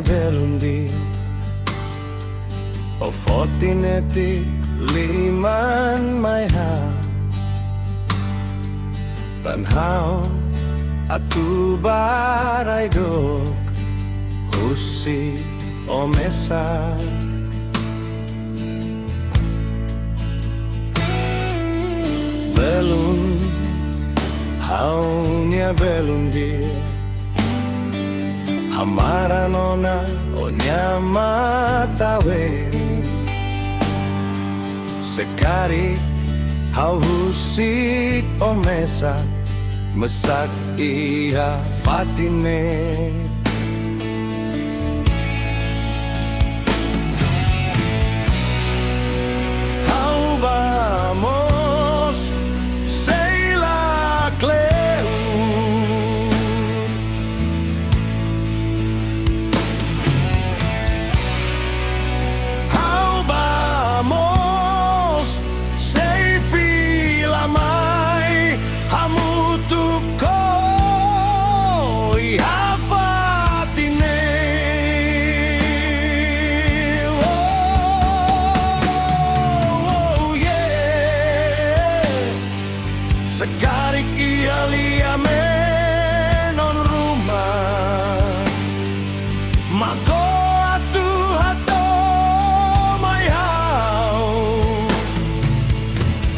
belum di o fotineti liman mai ha tanhau atu barai dok husi o mesa belum haunya belum dia Hamara nona onya matawen sekari hau husik o mesa mesak iya fatine hau vamos sei la cleu hau vamos sei fila mai hamutuko Sekarang ia lia menon rumah Mako atu hato mai hau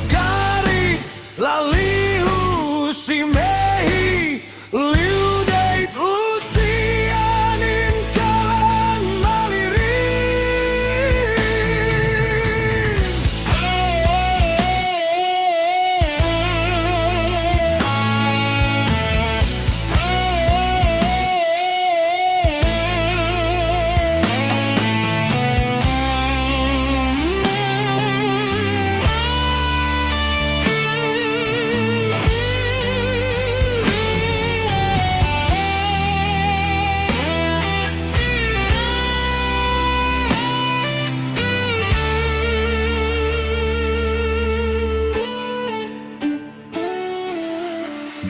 Gari lalihu si mehi liu deit usianin kan malirin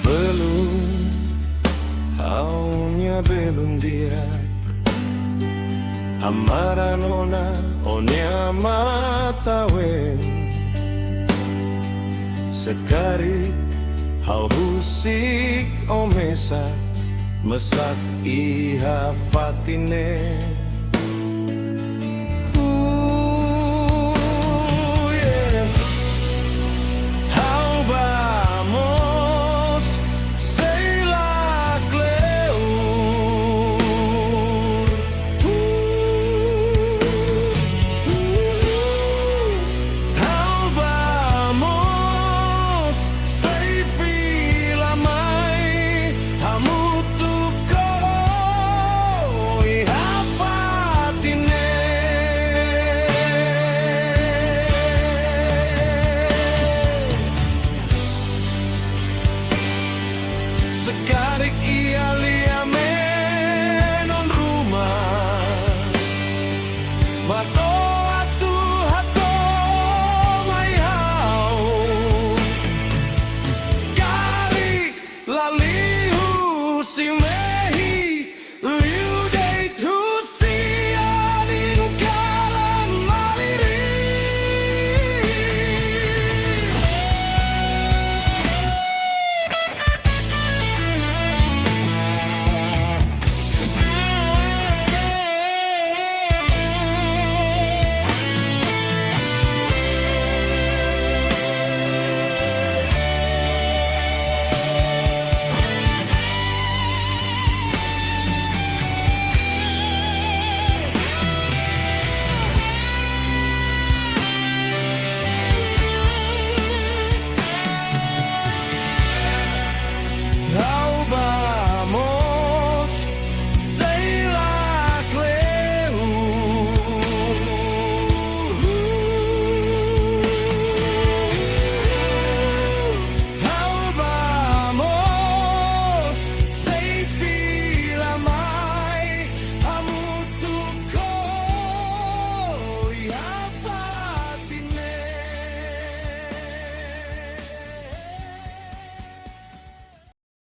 Belum, haunya belum dia Amara nona onya matawen Sekari hau husik o mesa Mesak iha fatine